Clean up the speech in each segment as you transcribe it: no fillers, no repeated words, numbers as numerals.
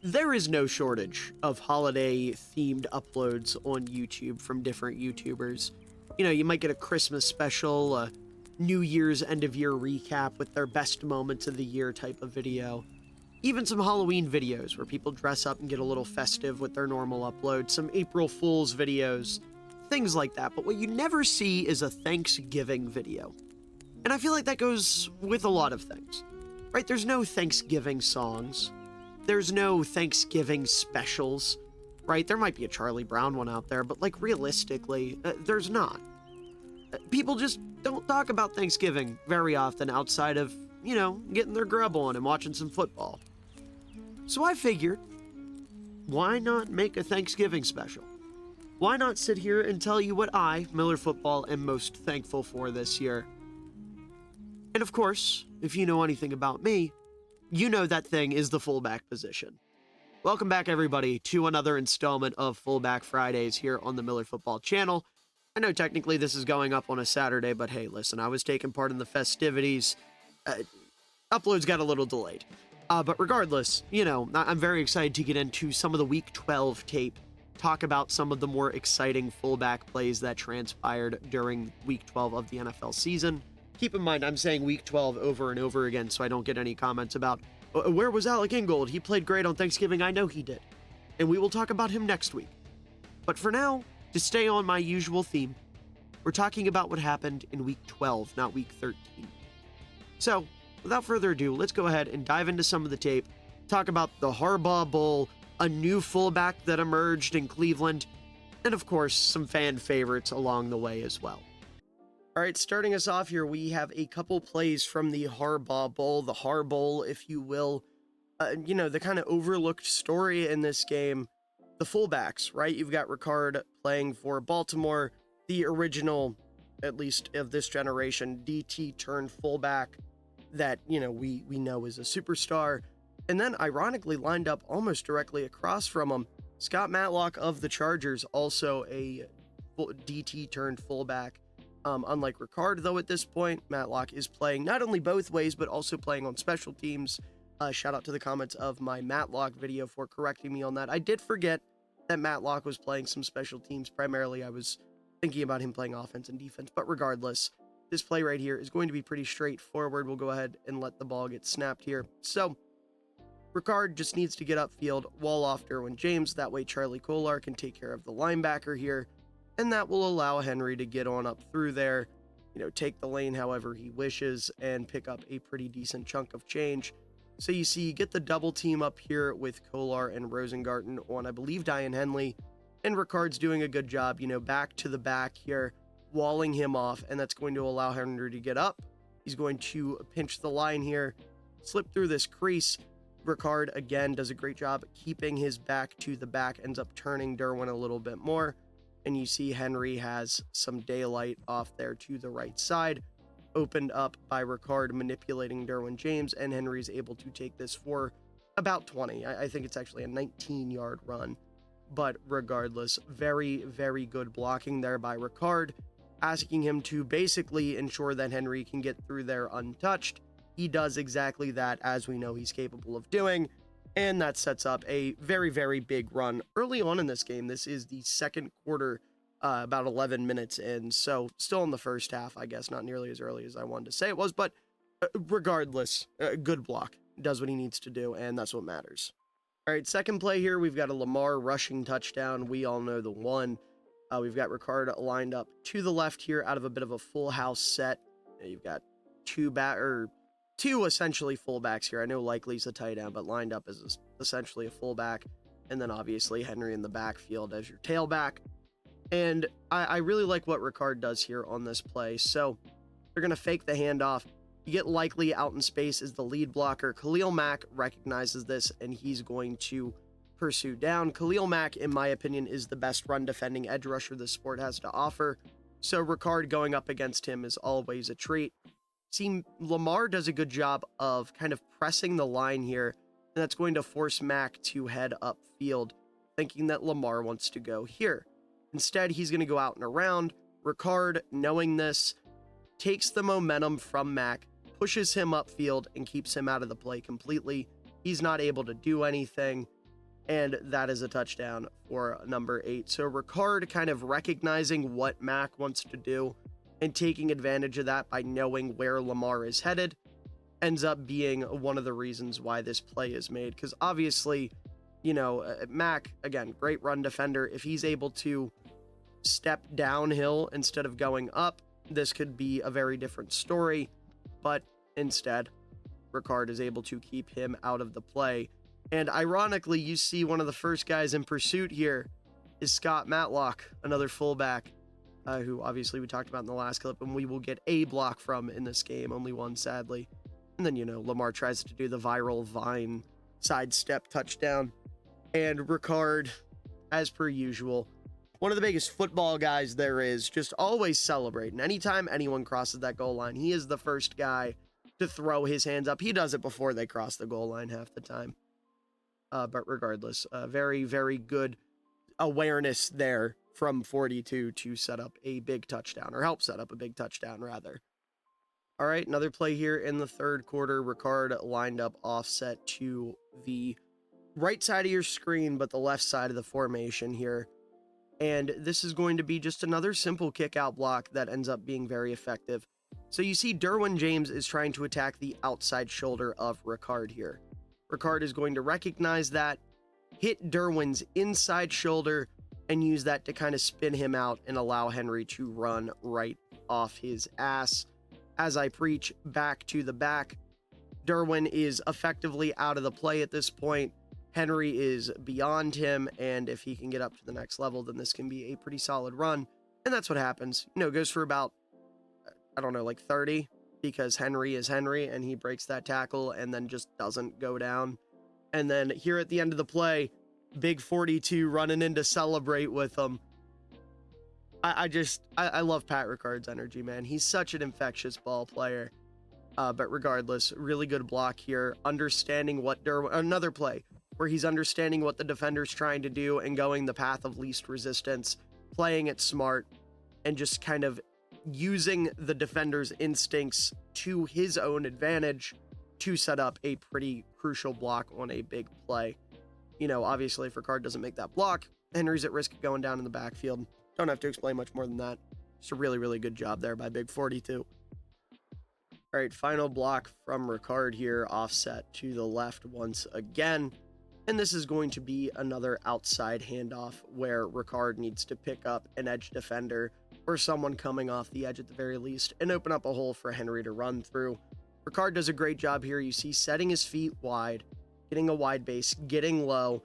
There is no shortage of holiday-themed uploads on YouTube from different YouTubers. You know, you might get a Christmas special, a New Year's end-of-year recap with their best moments of the year type of video. Even some Halloween videos where people dress up and get a little festive with their normal upload, some April Fool's videos, things like that. But what you never see is a Thanksgiving video. And I feel like that goes with a lot of things, right? There's no Thanksgiving songs. There's no Thanksgiving specials, right? There might be a Charlie Brown one out there, but like realistically, there's not. People just don't talk about Thanksgiving very often outside of, you know, getting their grub on and watching some football. So I figured, why not make a Thanksgiving special? Why not sit here and tell you what I, MillerFootball, am most thankful for this year? And of course, if you know anything about me, you know that thing is the fullback position. Welcome back, everybody, to another installment of Fullback Fridays here on the MillerFootball channel. I know technically this is going up on a Saturday, but hey, listen, I was taking part in the festivities. Uploads got a little delayed. But regardless, you know, I'm very excited to get into some of the Week 12 tape, talk about some of the more exciting fullback plays that transpired during Week 12 of the NFL season. Keep in mind, I'm saying Week 12 over and over again, so I don't get any comments about, where was Alec Ingold? He played great on Thanksgiving. I know he did. And we will talk about him next week. But for now, to stay on my usual theme, we're talking about what happened in Week 12, not Week 13. So, without further ado, let's go ahead and dive into some of the tape, talk about the Harbaugh Bowl, a new fullback that emerged in Cleveland, and of course, some fan favorites along the way as well. All right, starting us off here, we have a couple plays from the Harbaugh Bowl, the Har Bowl, if you will. You know, the kind of overlooked story in this game, the fullbacks, right? You've got Ricard playing for Baltimore, the original, at least of this generation, DT turned fullback that, you know, we know is a superstar. And then ironically lined up almost directly across from him, Scott Matlock of the Chargers, also a DT turned fullback. Unlike Ricard, though, at this point, Matlock is playing not only both ways, but also playing on special teams. Shout out to the comments of my Matlock video for correcting me on that. I did forget that Matlock was playing some special teams. Primarily, I was thinking about him playing offense and defense. But regardless, this play right here is going to be pretty straightforward. We'll go ahead and let the ball get snapped here. So, Ricard just needs to get upfield, wall off Derwin James. That way, Charlie Kolar can take care of the linebacker here. And that will allow Henry to get on up through there, you know, take the lane however he wishes and pick up a pretty decent chunk of change. So you see, you get the double team up here with Kolar and Rosengarten on, I believe, Diane Henley. And Ricard's doing a good job, you know, back to the back here, walling him off. And that's going to allow Henry to get up. He's going to pinch the line here, slip through this crease. Ricard, again, does a great job keeping his back to the back, ends up turning Derwin a little bit more. And you see Henry has some daylight off there to the right side, opened up by Ricard manipulating Derwin James, and Henry's able to take this for about 20. I think it's actually a 19-yard run. But regardless, very, very good blocking there by Ricard, asking him to basically ensure that Henry can get through there untouched. He does exactly that, as we know he's capable of doing. And that sets up a very, very big run early on in this game. This is the second quarter, about 11 minutes in. So still in the first half, I guess, not nearly as early as I wanted to say it was. But regardless, good block. Does what he needs to do, and that's what matters. All right, second play here, we've got a Lamar rushing touchdown. We all know the one. We've got Ricard lined up to the left here out of a bit of a full house set. You've got two essentially fullbacks here. I know Likely's a tight end, but lined up as essentially a fullback. And then obviously Henry in the backfield as your tailback. And I really like what Ricard does here on this play. So they're going to fake the handoff. You get Likely out in space as the lead blocker. Khalil Mack recognizes this, and he's going to pursue down. Khalil Mack, in my opinion, is the best run defending edge rusher the sport has to offer. So Ricard going up against him is always a treat. See, Lamar does a good job of kind of pressing the line here, and that's going to force Mack to head upfield, thinking that Lamar wants to go here. Instead, he's going to go out and around. Ricard, knowing this, takes the momentum from Mack, pushes him upfield, and keeps him out of the play completely. He's not able to do anything. And that is a touchdown for number 8. So Ricard kind of recognizing what Mac wants to do and taking advantage of that by knowing where Lamar is headed ends up being one of the reasons why this play is made. Because obviously, Mac, again, great run defender. If he's able to step downhill instead of going up, this could be a very different story. But instead, Ricard is able to keep him out of the play. And ironically, you see one of the first guys in pursuit here is Scott Matlock, another fullback, who obviously we talked about in the last clip, and we will get a block from in this game, only one, sadly. And then, Lamar tries to do the viral Vine sidestep touchdown. And Ricard, as per usual, one of the biggest football guys there is, just always celebrating. Anytime anyone crosses that goal line, he is the first guy to throw his hands up. He does it before they cross the goal line half the time. But regardless, very, very good awareness there from 42 to set up a big touchdown, or help set up a big touchdown, rather. All right, another play here in the third quarter. Ricard lined up offset to the right side of your screen, but the left side of the formation here. And this is going to be just another simple kick out block that ends up being very effective. So you see Derwin James is trying to attack the outside shoulder of Ricard here. Ricard is going to recognize that, hit Derwin's inside shoulder, and use that to kind of spin him out and allow Henry to run right off his ass. As I preach, back to the back. Derwin is effectively out of the play at this point. Henry is beyond him, and if he can get up to the next level, then this can be a pretty solid run. And that's what happens. Goes for about, 30, because Henry is Henry, and he breaks that tackle and then just doesn't go down. And then here at the end of the play, big 42 running in to celebrate with him. I love Pat Ricard's energy, man. He's such an infectious ball player. But regardless, really good block here. Understanding what another play where he's understanding what the defender's trying to do and going the path of least resistance, playing it smart, and just kind of using the defender's instincts to his own advantage to set up a pretty crucial block on a big play. Obviously, if Ricard doesn't make that block, Henry's at risk of going down in the backfield. Don't have to explain much more than that. It's a really, really good job there by Big 42. All right, final block from Ricard here, offset to the left once again. And this is going to be another outside handoff where Ricard needs to pick up an edge defender or someone coming off the edge at the very least and open up a hole for Henry to run through. Ricard does a great job here. You see, setting his feet wide, getting a wide base, getting low,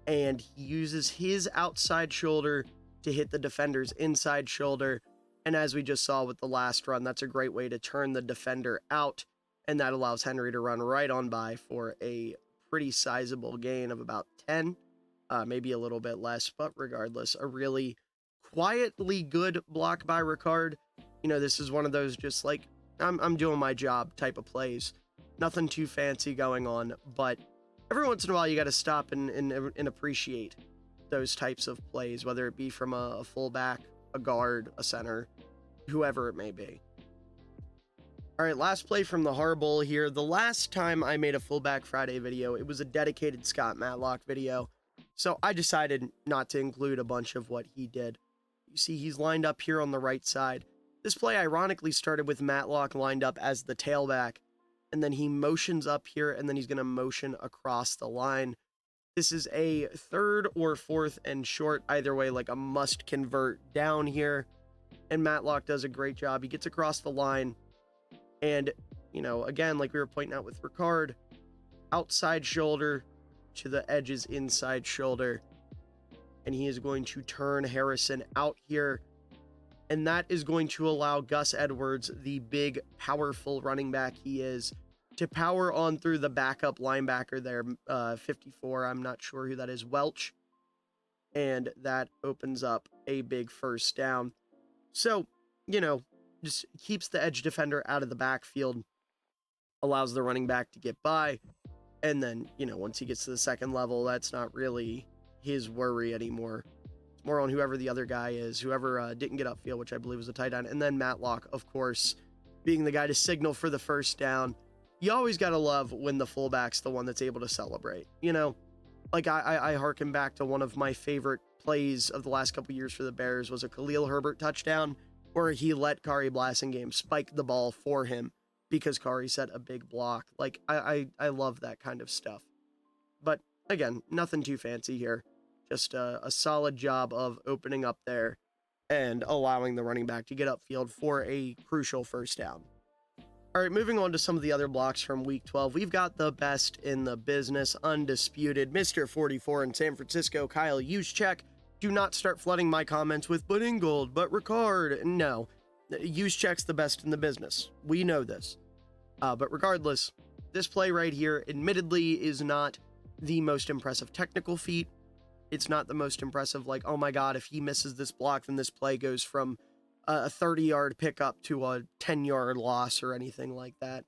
and he uses his outside shoulder to hit the defender's inside shoulder. And as we just saw with the last run, that's a great way to turn the defender out, and that allows Henry to run right on by for a pretty sizable gain of about 10, maybe a little bit less, but regardless, a really quietly good block by Ricard. This is one of those just like, I'm doing my job type of plays. Nothing too fancy going on, but every once in a while you got to stop and appreciate those types of plays, whether it be from a fullback, a guard, a center, whoever it may be. All right, last play from the Harbowl here. The last time I made a Fullback Friday video, it was a dedicated Scott Matlock video, so I decided not to include a bunch of what he did. You see, he's lined up here on the right side. This play ironically started with Matlock lined up as the tailback, and then he motions up here, and then he's going to motion across the line. This is a third or fourth and short, either way, like a must convert down here, and Matlock does a great job. He gets across the line, and, again, like we were pointing out with Ricard, outside shoulder to the edge's inside shoulder, and he is going to turn Harrison out here, and that is going to allow Gus Edwards, the big, powerful running back he is, to power on through the backup linebacker there, 54, I'm not sure who that is, Welch, and that opens up a big first down. So, just keeps the edge defender out of the backfield, allows the running back to get by, and then, once he gets to the second level, that's not really his worry anymore. It's more on whoever the other guy is, whoever didn't get upfield, which I believe was a tight end, and then Matlock, of course, being the guy to signal for the first down. You always got to love when the fullback's the one that's able to celebrate. Like, I harken back to one of my favorite plays of the last couple years for the Bears was a Khalil Herbert touchdown where he let Kari Blasingame spike the ball for him because Kari set a big block. Like, I love that kind of stuff. But again, nothing too fancy here. Just a solid job of opening up there and allowing the running back to get upfield for a crucial first down. All right, moving on to some of the other blocks from Week 12. We've got the best in the business, undisputed, Mr. 44 in San Francisco, Kyle Juszczyk. Do not start flooding my comments with, but Ingold, but Ricard. No, Juszczyk's the best in the business. We know this. But regardless, this play right here, admittedly, is not the most impressive technical feat. It's not the most impressive, like, oh my god, if he misses this block, then this play goes from a 30-yard pickup to a 10-yard loss or anything like that.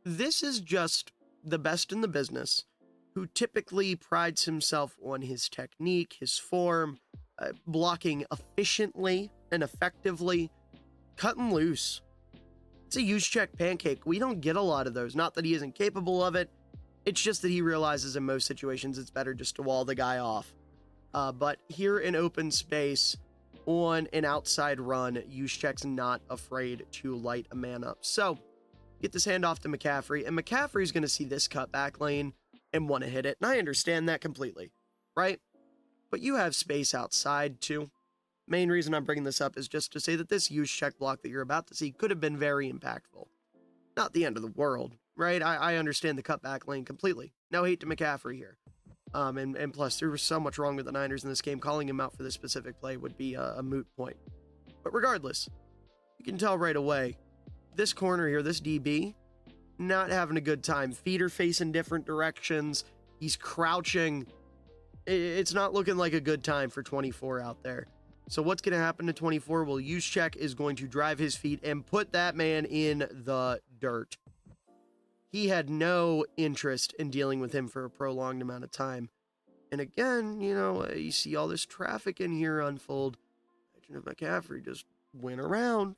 This is just the best in the business, who typically prides himself on his technique, his form, blocking efficiently and effectively, cutting loose. It's a Juszczyk pancake. We don't get a lot of those. Not that he isn't capable of it. It's just that he realizes in most situations it's better just to wall the guy off. But here in open space, on an outside run, Juszczyk's not afraid to light a man up. So, get this handoff to McCaffrey, and McCaffrey's going to see this cutback lane and want to hit it. And I understand that completely, right? But you have space outside too. Main reason I'm bringing this up is just to say that this Juszczyk block that you're about to see could have been very impactful. Not the end of the world, right? I understand the cutback lane completely. No hate to McCaffrey here. And plus, there was so much wrong with the Niners in this game. Calling him out for this specific play would be a moot point. But regardless, you can tell right away, this corner here, this DB, not having a good time. Feet are facing different directions. He's crouching. It's not looking like a good time for 24 out there. So what's going to happen to 24? Well, Juszczyk is going to drive his feet and put that man in the dirt. He had no interest in dealing with him for a prolonged amount of time. And again, you see all this traffic in here unfold. Imagine if McCaffrey just went around.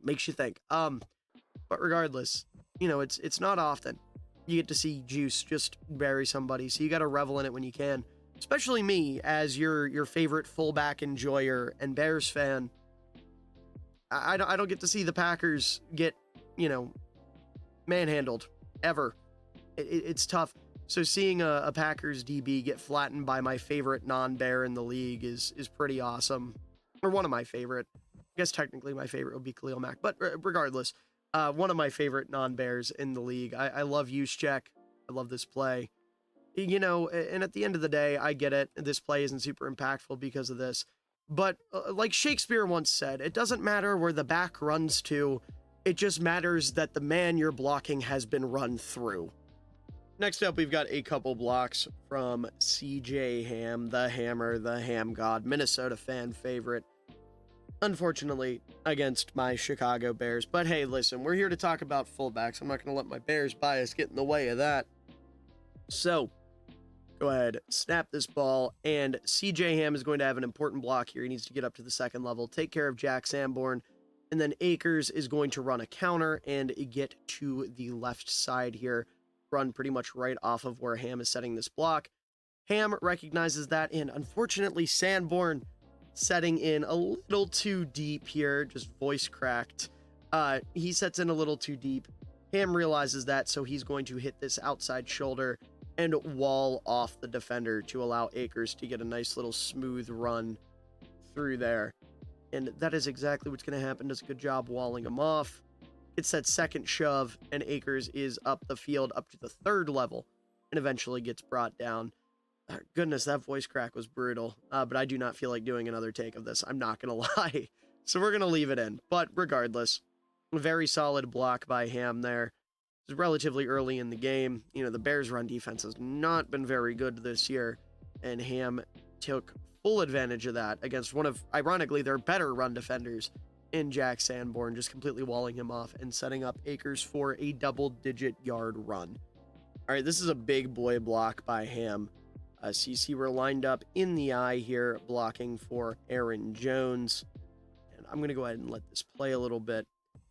Makes you think. But regardless, it's not often you get to see Juice just bury somebody. So you got to revel in it when you can. Especially me, as your favorite fullback enjoyer and Bears fan. I don't get to see the Packers get, manhandled ever. It's tough. So seeing a Packers DB get flattened by my favorite non-Bear in the league is pretty awesome. Or one of my favorite. I guess technically my favorite would be Khalil Mack. But regardless, one of my favorite non-Bears in the league. I love Juszczyk. I love this play. And at the end of the day, I get it. This play isn't super impactful because of this. But like Shakespeare once said, it doesn't matter where the back runs to. It just matters that the man you're blocking has been run through. Next up, we've got a couple blocks from CJ Ham, the Hammer, the Ham God, Minnesota fan favorite. Unfortunately, against my Chicago Bears. But hey, listen, we're here to talk about fullbacks. I'm not going to let my Bears bias get in the way of that. So, go ahead, snap this ball, and CJ Ham is going to have an important block here. He needs to get up to the second level, take care of Jack Sanborn, and then Akers is going to run a counter and get to the left side here, run pretty much right off of where Ham is setting this block. Ham recognizes that, and unfortunately, Sanborn setting in a little too deep here, just voice cracked. He sets in a little too deep. Ham realizes that, so he's going to hit this outside shoulder and wall off the defender to allow Akers to get a nice little smooth run through there. And that is exactly what's going to happen. Does a good job walling him off. It's that second shove, and Akers is up the field up to the third level and eventually gets brought down. Goodness, that voice crack was brutal. But I do not feel like doing another take of this. I'm not going to lie. So we're going to leave it in. But regardless, a very solid block by Ham there. It's relatively early in the game. The Bears' run defense has not been very good this year, and Ham took full advantage of that against one of, ironically, their better run defenders in Jack Sanborn, just completely walling him off and setting up Akers for a double-digit yard run. All right, this is a big boy block by Ham. So you see we're lined up in the eye here, blocking for Aaron Jones. And I'm going to go ahead and let this play a little bit.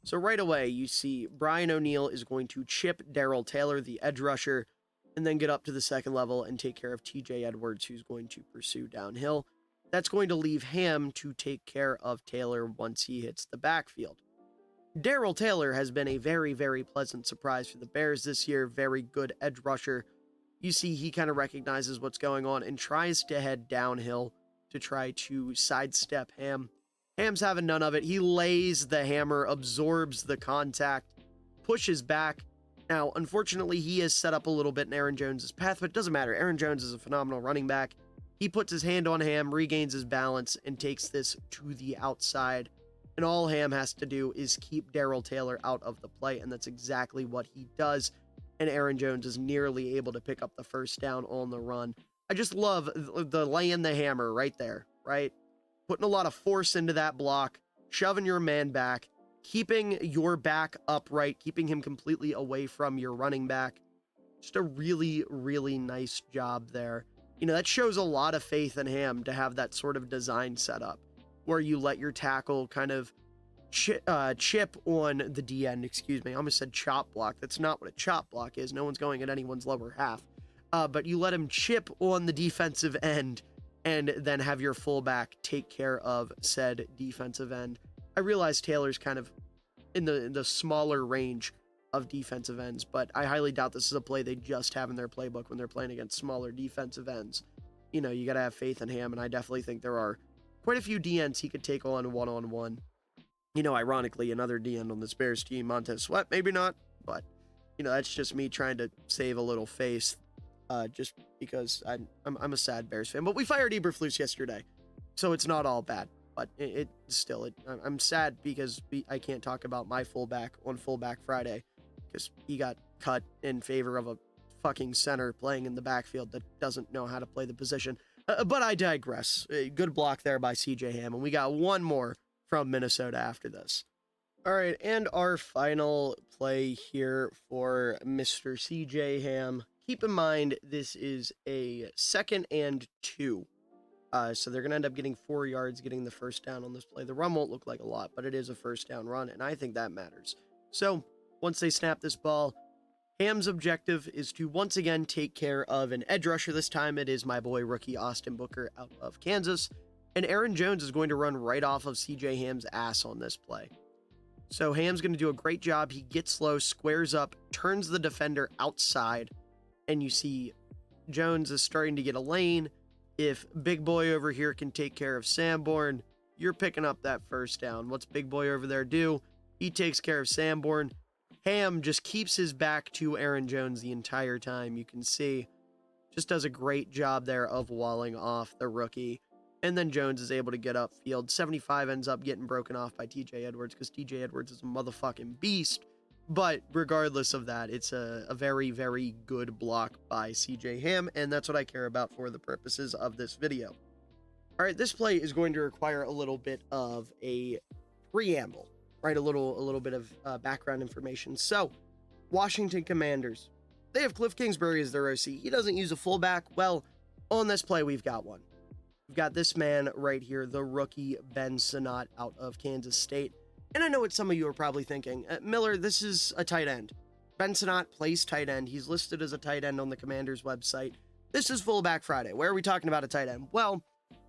So right away, you see Brian O'Neill is going to chip Darrell Taylor, the edge rusher, and then get up to the second level and take care of TJ Edwards, who's going to pursue downhill. That's going to leave Ham to take care of Taylor once he hits the backfield. Darrell Taylor has been a very, very pleasant surprise for the Bears this year. Very good edge rusher. You see, he kind of recognizes what's going on and tries to head downhill to try to sidestep Ham. Ham's having none of it. He lays the hammer, absorbs the contact, pushes back. Now, unfortunately, he is set up a little bit in Aaron Jones' path, but it doesn't matter. Aaron Jones is a phenomenal running back. He puts his hand on Ham, regains his balance, and takes this to the outside. And all Ham has to do is keep Darrell Taylor out of the play, and that's exactly what he does. And Aaron Jones is nearly able to pick up the first down on the run. I just love the laying the hammer right there, right? Putting a lot of force into that block, shoving your man back, keeping your back upright, keeping him completely away from your running back. Just a really, really nice job there. You know, that shows a lot of faith in Ham to have that sort of design set up where you let your tackle kind of chip on the D end, excuse me. I almost said chop block. That's not what a chop block is. No one's going at anyone's lower half. But you let him chip on the defensive end and then have your fullback take care of said defensive end. I realize Taylor's kind of in the smaller range of defensive ends, but I highly doubt this is a play they just have in their playbook when they're playing against smaller defensive ends. You know, you got to have faith in Ham, and I definitely think there are quite a few DNs he could take on one-on-one. You know, ironically, another DN on this Bears team, Montez Sweat, maybe not, but, you know, that's just me trying to save a little face, just because I'm a sad Bears fan. But we fired Eberflus yesterday, so it's not all bad. But I'm sad because I can't talk about my fullback on Fullback Friday because he got cut in favor of a fucking center playing in the backfield that doesn't know how to play the position. But I digress. A good block there by CJ Ham, and we got one more from Minnesota after this. All right, and our final play here for Mr. CJ Ham. Keep in mind, this is a 2nd and 2. So they're going to end up getting 4 yards, getting the first down on this play. The run won't look like a lot, but it is a first down run, and I think that matters. So once they snap this ball, Ham's objective is to once again take care of an edge rusher. This time it is my boy rookie Austin Booker out of Kansas. And Aaron Jones is going to run right off of CJ Ham's ass on this play. So Ham's going to do a great job. He gets low, squares up, turns the defender outside, and you see Jones is starting to get a lane. If Big Boy over here can take care of Sanborn, you're picking up that first down. What's Big Boy over there do? He takes care of Sanborn. Ham just keeps his back to Aaron Jones the entire time. You can see, just does a great job there of walling off the rookie. And then Jones is able to get upfield. 75 ends up getting broken off by TJ Edwards because TJ Edwards is a motherfucking beast. But regardless of that, it's a very, very good block by CJ Ham, and that's what I care about for the purposes of this video. All right, this play is going to require a little bit of a preamble, right? A little bit of background information. So, Washington Commanders, they have Cliff Kingsbury as their OC. He doesn't use a fullback. Well, on this play, we've got one. We've got this man right here, the rookie Ben Sinnott out of Kansas State. And I know what some of you are probably thinking. Miller, this is a tight end. Ben Sinnott plays tight end. He's listed as a tight end on the Commanders website. This is Fullback Friday. Where are we talking about a tight end? Well,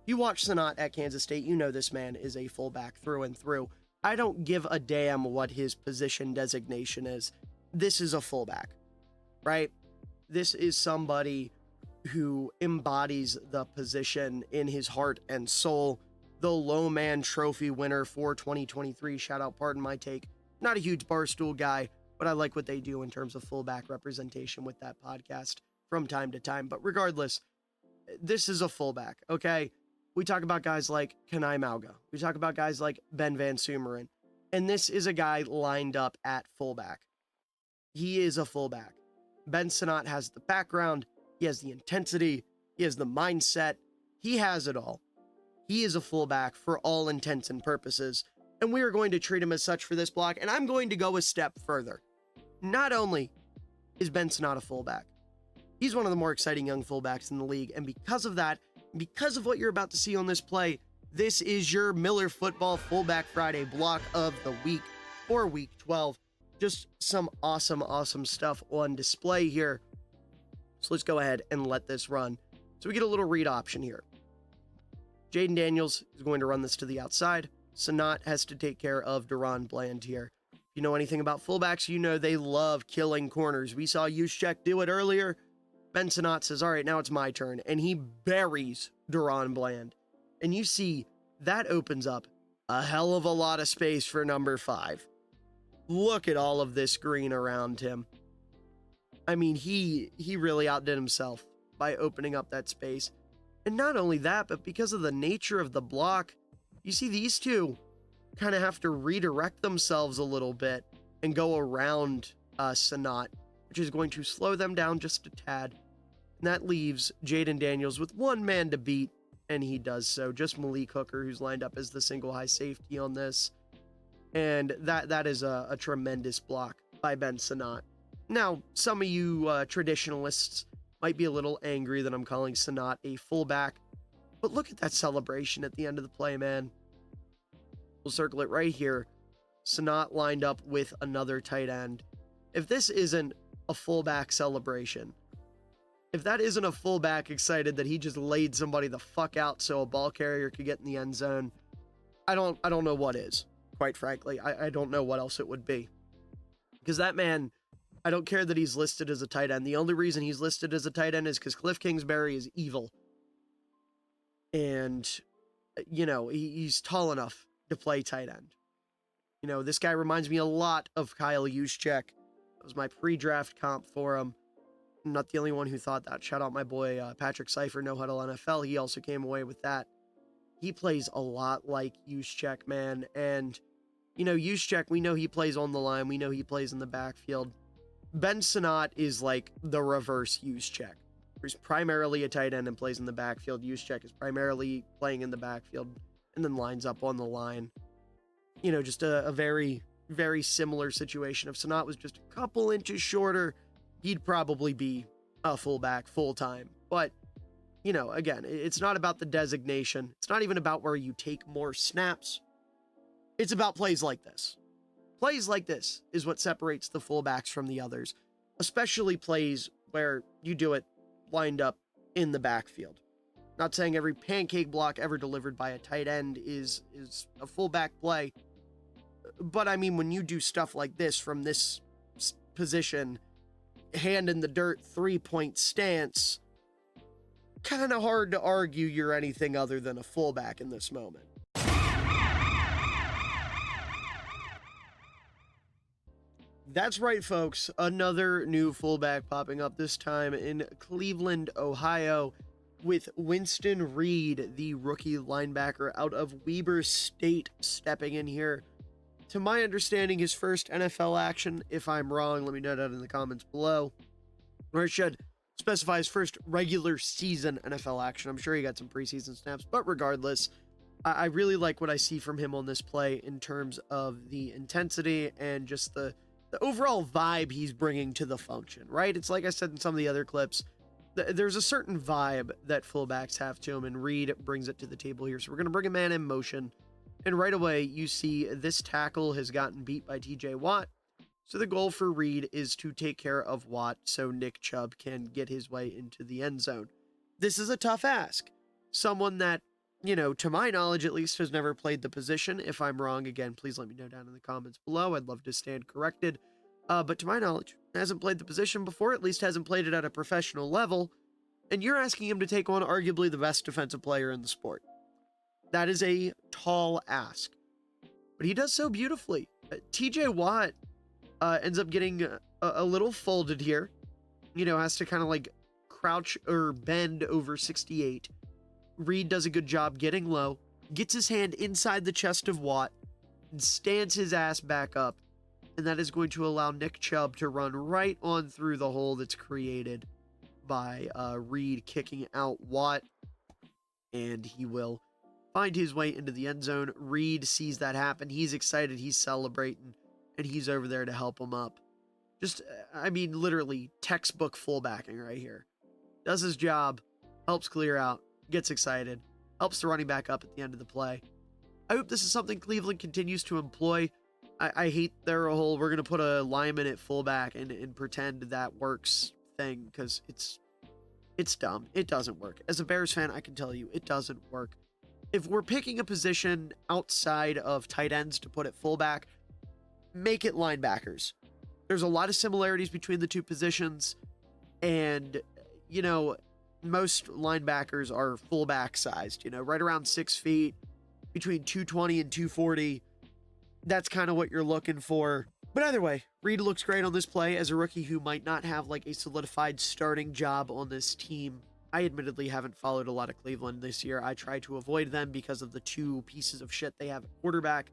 you watch Sinnott at Kansas State, you know this man is a fullback through and through. I don't give a damn what his position designation is. This is a fullback, right? This is somebody who embodies the position in his heart and soul. The Low Man Trophy winner for 2023. Shout out, pardon my take. Not a huge Barstool guy, but I like what they do in terms of fullback representation with that podcast from time to time. But regardless, this is a fullback, okay? We talk about guys like Kana'i Mauga. We talk about guys like Ben Van Sumeren. And this is a guy lined up at fullback. He is a fullback. Ben Sinnott has the background. He has the intensity. He has the mindset. He has it all. He is a fullback for all intents and purposes, and we are going to treat him as such for this block, and I'm going to go a step further. Not only is Ben Sinnott a fullback, he's one of the more exciting young fullbacks in the league, and because of that, because of what you're about to see on this play, this is your Miller Football Fullback Friday block of the week for Week 12. Just some awesome stuff on display here. So let's go ahead and let this run. So we get a little read option here. Jaden Daniels is going to run this to the outside. Sinnott has to take care of Deron Bland here. If you know anything about fullbacks, you know they love killing corners. We saw Juszczyk do it earlier. Ben Sinnott says, all right, now it's my turn. And he buries Deron Bland. And you see that opens up a hell of a lot of space for number 5. Look at all of this green around him. I mean, he really outdid himself by opening up that space. And not only that, but because of the nature of the block, you see these two kind of have to redirect themselves a little bit and go around Sinnott, which is going to slow them down just a tad. And that leaves Jaden Daniels with one man to beat, and he does so. Just Malik Hooker, who's lined up as the single high safety on this. And that is a tremendous block by Ben Sinnott. Now, some of you traditionalists might be a little angry that I'm calling Sinnott a fullback, but look at that celebration at the end of the play, man. We'll circle it right here. Sinnott lined up with another tight end. If this isn't a fullback celebration, if that isn't a fullback excited that he just laid somebody the fuck out so a ball carrier could get in the end zone, I don't know what is, quite frankly. I don't know what else it would be. Because that man, I don't care that he's listed as a tight end. The only reason he's listed as a tight end is because Cliff Kingsbury is evil. And, you know, he's tall enough to play tight end. You know, this guy reminds me a lot of Kyle Juszczyk. That was my pre-draft comp for him. I'm not the only one who thought that. Shout out my boy Patrick Seifer, No Huddle NFL. He also came away with that. He plays a lot like Juszczyk, man. And, you know, Juszczyk, we know he plays on the line. We know he plays in the backfield. Ben Sinnott is like the reverse Juszczyk. He's primarily a tight end and plays in the backfield. Juszczyk is primarily playing in the backfield and then lines up on the line. You know, just a very, very similar situation. If Sinnott was just a couple inches shorter, he'd probably be a fullback full-time. But, you know, again, it's not about the designation. It's not even about where you take more snaps. It's about plays like this. Plays like this is what separates the fullbacks from the others, especially plays where you do it lined up in the backfield. Not saying every pancake block ever delivered by a tight end is a fullback play, but I mean, when you do stuff like this from this position, hand in the dirt, 3-point stance, kind of hard to argue you're anything other than a fullback in this moment. That's right, folks. Another new fullback popping up, this time in Cleveland, Ohio, with Winston Reed, the rookie linebacker out of Weber State, stepping in here. To my understanding, his first NFL action. If I'm wrong, let me know that in the comments below. Or I should specify his first regular season NFL action. I'm sure he got some preseason snaps, but regardless, I really like what I see from him on this play in terms of the intensity and just the overall vibe he's bringing to the function, right? It's like I said in some of the other clips, there's a certain vibe that fullbacks have to him, and Reed brings it to the table here. So we're going to bring a man in motion, and right away you see this tackle has gotten beat by TJ Watt. So the goal for Reed is to take care of Watt so Nick Chubb can get his way into the end zone. This is a tough ask. Someone that, you know, to my knowledge at least, has never played the position. If I'm wrong, again, please let me know down in the comments below. I'd love to stand corrected. But to my knowledge, hasn't played the position before, at least hasn't played it at a professional level. And you're asking him to take on arguably the best defensive player in the sport. That is a tall ask. But he does so beautifully. TJ Watt ends up getting a little folded here. You know, has to kind of like crouch or bend over 68. Reed does a good job getting low, gets his hand inside the chest of Watt, and stands his ass back up. And that is going to allow Nick Chubb to run right on through the hole that's created by Reed kicking out Watt. And he will find his way into the end zone. Reed sees that happen. He's excited. He's celebrating. And he's over there to help him up. Just, I mean, literally textbook fullbacking right here. Does his job, helps clear out, gets excited, helps the running back up at the end of the play. I hope this is something Cleveland continues to employ. I hate their whole, we're going to put a lineman at fullback and pretend that works thing, because it's It's dumb. It doesn't work. As a Bears fan, I can tell you, it doesn't work. If we're picking a position outside of tight ends to put at fullback, make it linebackers. There's a lot of similarities between the two positions, and, you know, most linebackers are fullback sized, you know, right around 6 feet, between 220 and 240. That's kind of what you're looking for. But either way, Reed looks great on this play as a rookie who might not have like a solidified starting job on this team. I admittedly haven't followed a lot of Cleveland this year. I try to avoid them because of the two pieces of shit they have at quarterback.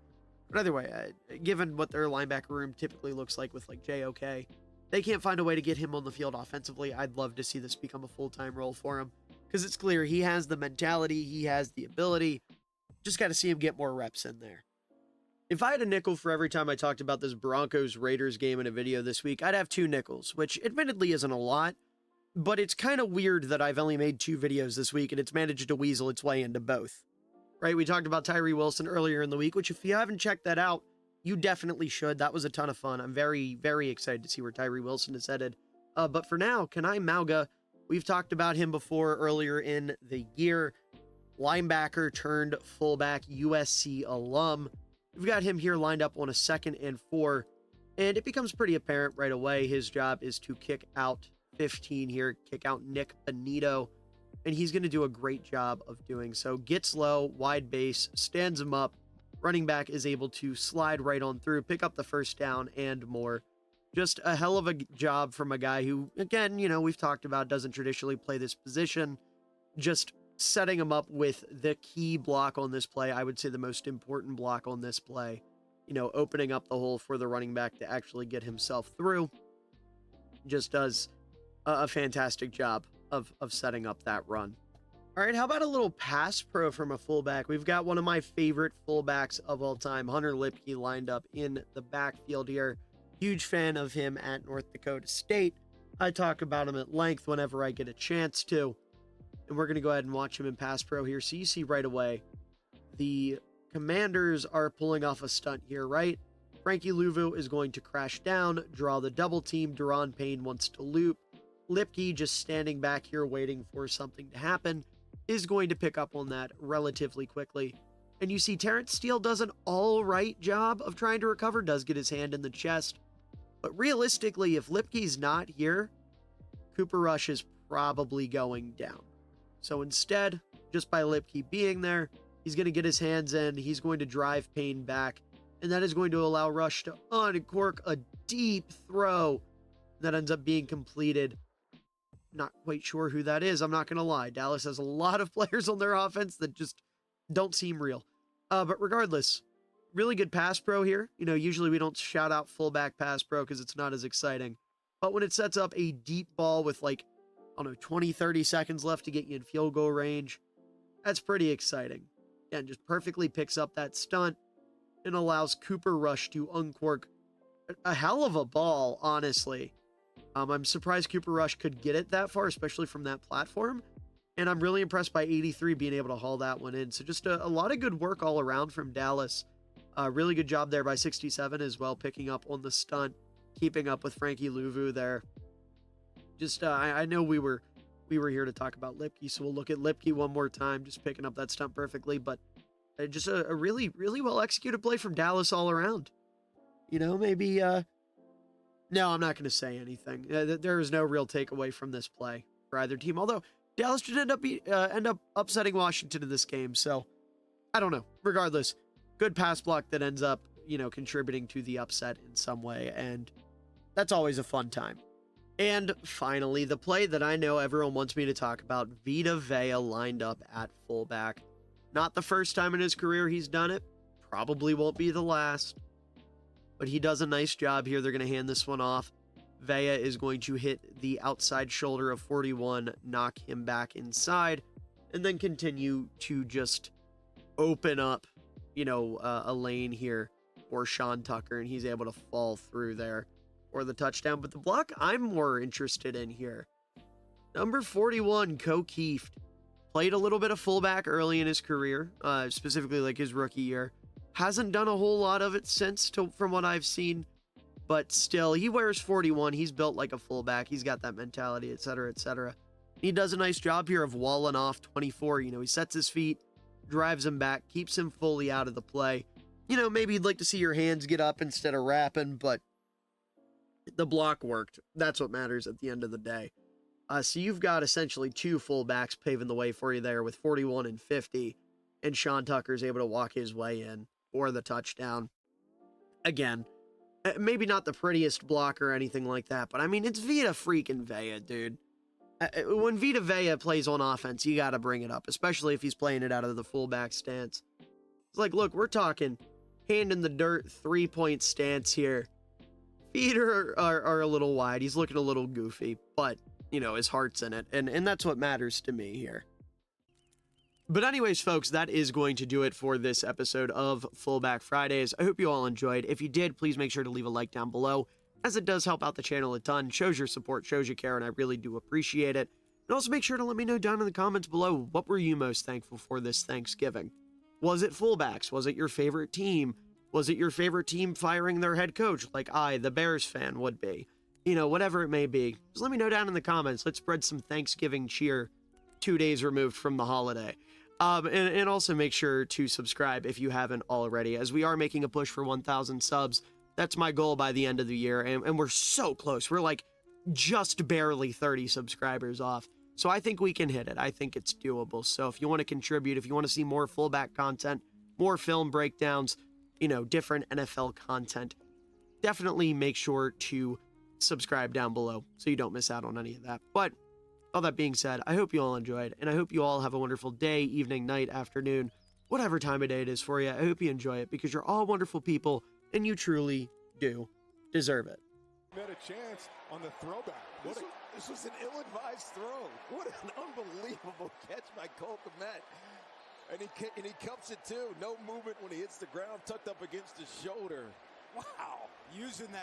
But either way, given what their linebacker room typically looks like with like JOK, they can't find a way to get him on the field offensively. I'd love to see this become a full-time role for him because it's clear he has the mentality, he has the ability. Just got to see him get more reps in there. If I had a nickel for every time I talked about this Broncos-Raiders game in a video this week, I'd have 2 nickels, which admittedly isn't a lot, but it's kind of weird that I've only made 2 videos this week and it's managed to weasel its way into both. Right? We talked about Tyree Wilson earlier in the week, which if you haven't checked that out, you definitely should. That was a ton of fun. I'm very, very excited to see where Tyree Wilson is headed. But for now, Kana'i Mauga, we've talked about him before earlier in the year. Linebacker turned fullback, USC alum. We've got him here lined up on a 2nd and 4, and it becomes pretty apparent right away. His job is to kick out 15 here, kick out Nick Benito, and he's going to do a great job of doing so. Gets low, wide base, stands him up. Running back is able to slide right on through, pick up the first down and more. Just a hell of a job from a guy who, again, you know, we've talked about doesn't traditionally play this position. Just setting him up with the key block on this play. I would say the most important block on this play. You know, opening up the hole for the running back to actually get himself through. Just does a fantastic job of setting up that run. All right, how about a little pass pro from a fullback? We've got one of my favorite fullbacks of all time, Hunter Luepke, lined up in the backfield here. Huge fan of him at North Dakota State. I talk about him at length whenever I get a chance to. And we're going to go ahead and watch him in pass pro here. So you see right away, the Commanders are pulling off a stunt here, right? Frankie Louvu is going to crash down, draw the double team. Daron Payne wants to loop. Luepke, just standing back here waiting for something to happen, is going to pick up on that relatively quickly. And you see Terrence Steele does an all right job of trying to recover, does get his hand in the chest. But realistically, if Luepke's not here, Cooper Rush is probably going down. So instead, just by Luepke being there, he's going to get his hands in, he's going to drive Payne back, and that is going to allow Rush to uncork a deep throw that ends up being completed. Not quite sure who that is, I'm not going to lie. Dallas has a lot of players on their offense that just don't seem real. But regardless, really good pass pro here. You know, usually we don't shout out fullback pass pro because it's not as exciting. But when it sets up a deep ball with like, I don't know, 20, 30 seconds left to get you in field goal range, that's pretty exciting. And just perfectly picks up that stunt and allows Cooper Rush to uncork a hell of a ball, honestly. I'm surprised Cooper Rush could get it that far, especially from that platform. And I'm really impressed by 83 being able to haul that one in. So just a lot of good work all around from Dallas. Really good job there by 67 as well, picking up on the stunt, keeping up with Frankie Louvu there. Just, I know we were here to talk about Luepke, so we'll look at Luepke one more time, just picking up that stunt perfectly. But just a really, really well executed play from Dallas all around. You know, maybe, no, I'm not going to say anything. There is no real takeaway from this play for either team. Although Dallas did end up upsetting Washington in this game, so I don't know. Regardless, good pass block that ends up, you know, contributing to the upset in some way, and that's always a fun time. And finally, the play that I know everyone wants me to talk about, Vita Vea lined up at fullback. Not the first time in his career he's done it. Probably won't be the last. But he does a nice job here. They're going to hand this one off. Vea is going to hit the outside shoulder of 41, knock him back inside, and then continue to just open up, you know, a lane here for Sean Tucker, and he's able to fall through there for the touchdown. But the block I'm more interested in here, number 41, Ko Kieft, played a little bit of fullback early in his career, specifically like his rookie year. Hasn't done a whole lot of it since, from what I've seen, but still, he wears 41. He's built like a fullback. He's got that mentality, etc., etc. He does a nice job here of walling off 24. He sets his feet, drives him back, keeps him fully out of the play. Maybe you'd like to see your hands get up instead of wrapping, but the block worked. That's what matters at the end of the day. So you've got essentially two fullbacks paving the way for you there with 41 and 50, and Sean Tucker's able to walk his way in for the touchdown. Again, maybe not the prettiest block or anything like that, but I mean, it's Vita freaking Vea, dude. When Vita Vea plays on offense, you got to bring it up, especially if he's playing it out of the fullback stance. It's like, look, we're talking hand in the dirt, 3-point stance here. Feet are a little wide. He's looking a little goofy, but, his heart's in it, and that's what matters to me here. But anyways, folks, that is going to do it for this episode of Fullback Fridays. I hope you all enjoyed. If you did, please make sure to leave a like down below, as it does help out the channel a ton, shows your support, shows you care, and I really do appreciate it. And also make sure to let me know down in the comments below, what were you most thankful for this Thanksgiving? Was it fullbacks? Was it your favorite team? Was it your favorite team firing their head coach, like I, the Bears fan, would be? Whatever it may be. Just let me know down in the comments. Let's spread some Thanksgiving cheer 2 days removed from the holiday. And also make sure to subscribe if you haven't already, as we are making a push for 1,000 subs. That's my goal by the end of the year, and we're so close. We're like just barely 30 subscribers off. So I think we can hit it. I think it's doable. So if you want to contribute, if you want to see more fullback content, more film breakdowns, different NFL content, definitely make sure to subscribe down below so you don't miss out on any of that. But all that being said, I hope you all enjoyed, and I hope you all have a wonderful day, evening, night, afternoon, whatever time of day it is for you. I hope you enjoy it, because you're all wonderful people, and you truly do deserve it. Had a chance on the throwback. This was an ill-advised throw. What an unbelievable catch by Cole Kmet. And he cups it too. No movement when he hits the ground, tucked up against his shoulder. Wow. Using that